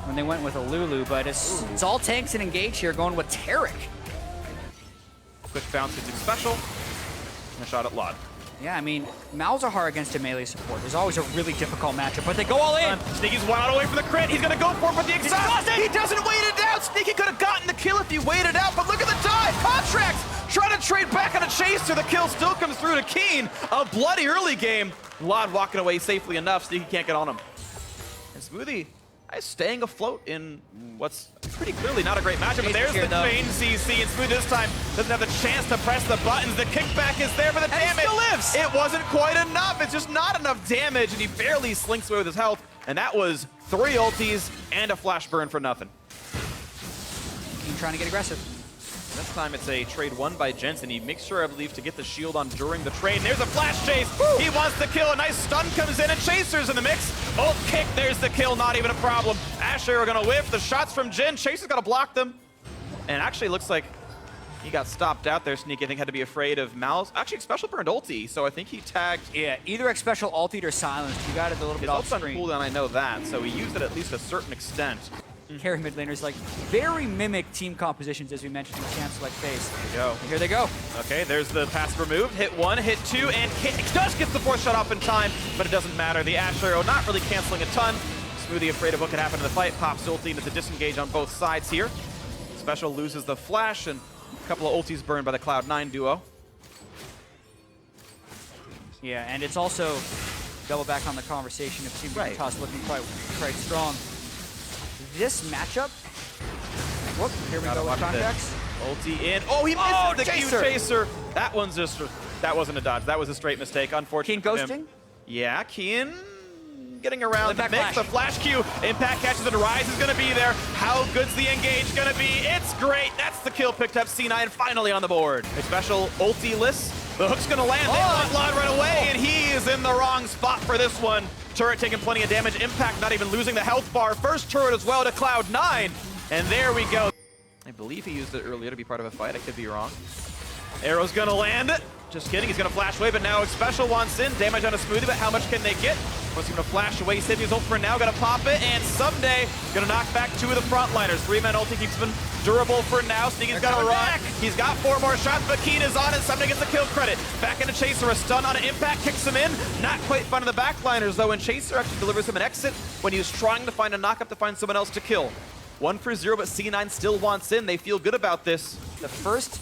when they went with a Lulu, but it's all tanks and engage here going with Taric. Quick bounce into special, and a shot at LOD. Yeah, I mean, Malzahar against a melee support is always a really difficult matchup, but they go all in. Sneaky's wild away from the crit. He's gonna go for it, but the exhaust. He doesn't wait it out. Sneaky could have gotten the kill if he waited out, but look at the dive. CONTRACTZ trying to trade back on a chaser. The kill still comes through to KEANE. A bloody early game. LOD walking away safely enough. Sneaky can't get on him. And SMOOTHIE is staying afloat in what's pretty clearly not a great matchup, but there's the chain CC, and SMOOTHIE this time doesn't have the chance to press the buttons. The kickback is there, but the damage still lives. It wasn't quite enough. It's just not enough damage, and he barely slinks away with his health, and that was 3 ultis and a flash burn for nothing. KEANE trying to get aggressive. This time it's a trade won by JENSEN. He makes sure, I believe, to get the shield on during the trade. And there's a flash chase. Woo! He wants the kill. A nice stun comes in, and Chaser's in the mix. Ult kick, there's the kill. Not even a problem. Ashe are going to whiff. The shots from Jhin. Chaser's got to block them. And actually looks like he got stopped out there. Sneaky, I think, had to be afraid of Mal's. Actually, Special burned ulti, so I think he tagged. Yeah, either Special ultied or silenced. You got it a little bit off screen. His ult's on cooldown, I know that. So he used it at least a certain extent. Carry mid laners like very mimic team compositions, as we mentioned in the champ select phase. Here we go. And here they go. Okay, there's the passive removed. Hit 1, hit 2, and just gets the 4th shot off in time, but it doesn't matter. The Ashe arrow not really canceling a ton. SMOOTHIE afraid of what could happen in the fight. Pops ulti, and it's a disengage on both sides here. Special loses the flash, and a couple of ultis burned by the Cloud9 duo. Yeah, and it's also double back on the conversation of Team DIGNITAS looking quite strong. This matchup, whoop, here we go with CONTRACTZ. Ulti in. Oh, he misses the Q chaser. That one's just, that wasn't a dodge. That was a straight mistake, unfortunately. KEANE ghosting? Yeah, KEANE getting around the mix. The flash Q. Impact catches it. Ryze is going to be there. How good's the engage going to be? It's great. That's the kill picked up. C9 finally on the board. A special ulti-less. The hook's going to land. They want LOD right away, and he is in the wrong spot for this one. Turret taking plenty of damage. Impact not even losing the health bar. First turret as well to Cloud9. And there we go. I believe he used it earlier to be part of a fight. I could be wrong. Arrow's going to land. Just kidding. He's going to flash away, but now Special wants in. Damage on a SMOOTHIE, but how much can they get? What's going to flash away? Saving his ult for now. Going to pop it, and SSUMDAY going to knock back 2 of the frontliners. 3-man ulti keeps him durable for now. Sneaky's got to run. He's got 4 more shots, but KEANE is on it. SSUMDAY gets the kill credit. Back into Chaser. A stun on an Impact kicks him in. Not quite finding the backliners, though, and Chaser actually delivers him an exit when he was trying to find a knock-up to find someone else to kill. 1 for 0, but C9 still wants in. They feel good about this. The first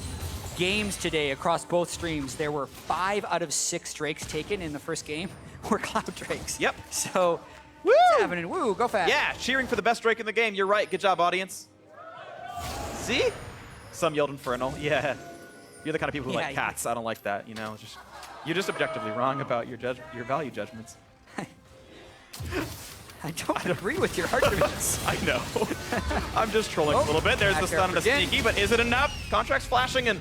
games today across both streams, there were 5 out of 6 Drakes taken in the first game were Cloud Drakes. Yep. So, woo! It's happening. Woo, go fast. Yeah, cheering for the best Drake in the game. You're right. Good job, audience. See? Some yelled Infernal. Yeah. You're the kind of people who like cats. I don't like that, you know. You're just objectively wrong about your value judgments. I don't agree with your arguments. I know. I'm just trolling a little bit. There's the stun and a Sneaky, but is it enough? CONTRACTZ flashing, and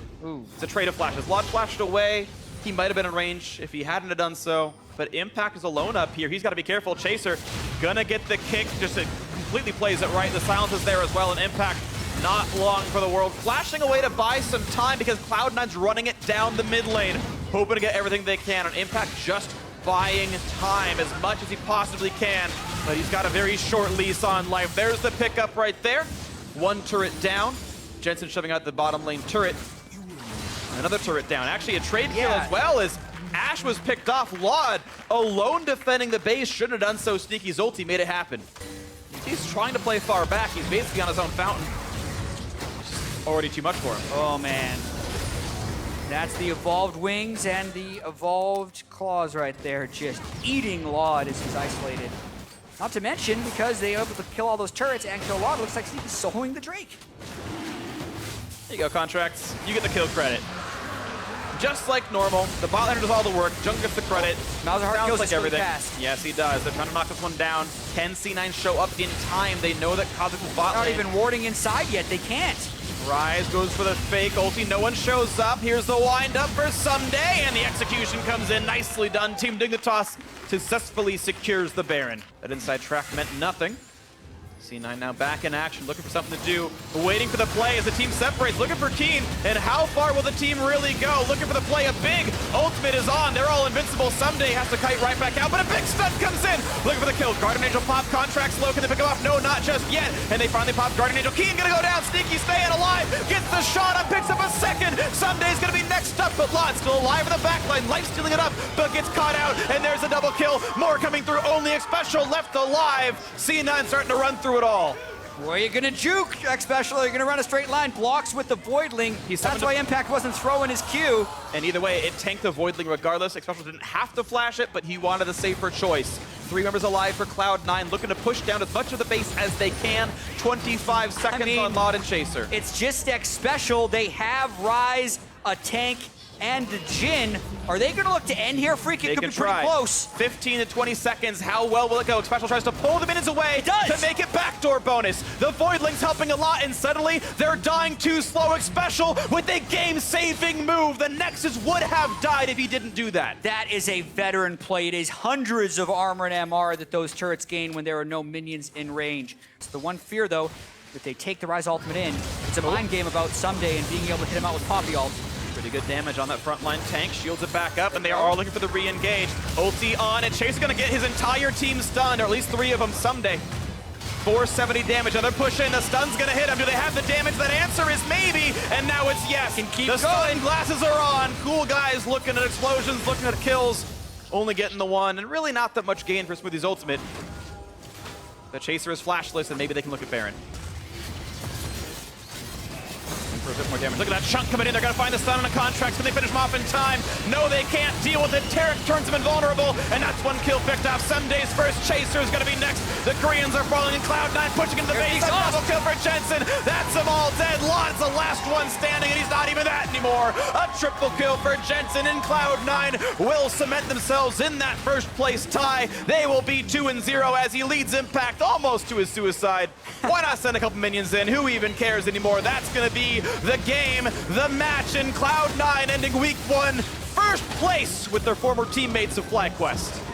it's a trade of flashes. LOD flashed away. He might have been in range if he hadn't have done so, but Impact is alone up here. He's got to be careful. Chaser gonna get the kick. Just it completely plays it right. The silence is there as well, and Impact not long for the world. Flashing away to buy some time because Cloud9's running it down the mid lane, hoping to get everything they can, and Impact just buying time as much as he possibly can, but he's got a very short lease on life. There's the pickup right there. 1 turret down. JENSEN shoving out the bottom lane turret. Another turret down. Actually, a trade kill as well as Ashe was picked off. LOD alone defending the base. Shouldn't have done so. Sneaky's ulti made it happen. He's trying to play far back. He's basically on his own fountain. It's already too much for him. Oh, man. That's the evolved wings and the evolved claws right there, just eating LOD as he's isolated. Not to mention, because they are able to kill all those turrets and kill LOD, looks like he's soloing the Drake. There you go, CONTRACTZ. You get the kill credit. Just like normal, the bot laner does all the work, Jung gets the credit. Malzahar kills like everything. Fast. Yes, he does. They're trying to knock this one down. Can C9 show up in time? They know that Kha'Zix is bot lane. Not even warding inside yet, they can't. Ryze goes for the fake ulti. No one shows up. Here's the wind up for SSUMDAY, and the execution comes in. Nicely done. Team DIGNITAS successfully secures the Baron. That inside track meant nothing. C9 now back in action, looking for something to do, waiting for the play as the team separates, looking for KEANE, and how far will the team really go? Looking for the play, a big ultimate is on, they're all invincible. SSUMDAY has to kite right back out, but a big stun comes in, looking for the kill. Guardian Angel pop, CONTRACTZ low, can they pick him up? No, not just yet, and they finally pop Guardian Angel. KEANE gonna go down, sneaky staying alive, gets the shot up, picks up a second. SSUMDAY's gonna be next up, but LOD still alive in the backline, life stealing it up, but gets caught out, and there's a double kill. More coming through, only XPECIAL left alive. C9 starting to run through it all. Where are you gonna juke, XPECIAL? Are you gonna run a straight line? Blocks with the Voidling. That's why Impact wasn't throwing his Q. And either way, it tanked the Voidling regardless. XPECIAL didn't have to flash it, but he wanted a safer choice. 3 members alive for Cloud9, looking to push down as much of the base as they can. 25 seconds on LOD and Chaser. It's just XPECIAL. They have Ryze, a tank, and the Jhin. Are they going to look to end here? Freak, it could be pretty close. 15 to 20 seconds. How well will it go? XPECIAL tries to pull the minions away to make it backdoor bonus. The Voidling's helping a lot, and suddenly they're dying too slow. XPECIAL with a game-saving move. The Nexus would have died if he didn't do that. That is a veteran play. It is hundreds of armor and MR that those turrets gain when there are no minions in range. So the one fear, though, if they take the Ryze ultimate in, it's a mind game about SSUMDAY and being able to hit him out with Poppy ult. Pretty good damage on that frontline tank. Shields it back up, and they are all looking for the re-engage. Ulti on, and Chase is going to get his entire team stunned, or at least 3 of them. SSUMDAY, 470 damage. Now they're pushing. The stun's going to hit him. Do they have the damage? That answer is maybe, and now it's yes. The stun glasses are on. Cool guys looking at explosions, looking at kills. Only getting the one, and really not that much gain for SMOOTHIE's ultimate. The Chaser is flashless, and maybe they can look at Baron. For a bit more damage. Look at that chunk coming in. They're going to find the stun on the CONTRACTZ. Can they finish him off in time? No, they can't deal with it. Taric turns him invulnerable, and that's 1 kill picked off. SSUMDAY's first. Chaser is going to be next. The Koreans are falling in Cloud9, pushing into the base. A double kill for JENSEN. That's them all dead. LOD's the last one standing, and he's not even that anymore. A triple kill for JENSEN, and Cloud9 will cement themselves in that first place tie. They will be 2-0 as he leads Impact almost to his suicide. Why not send a couple minions in? Who even cares anymore? That's going to be the game, the match, in Cloud9 ending week 1, first place with their former teammates of FlyQuest.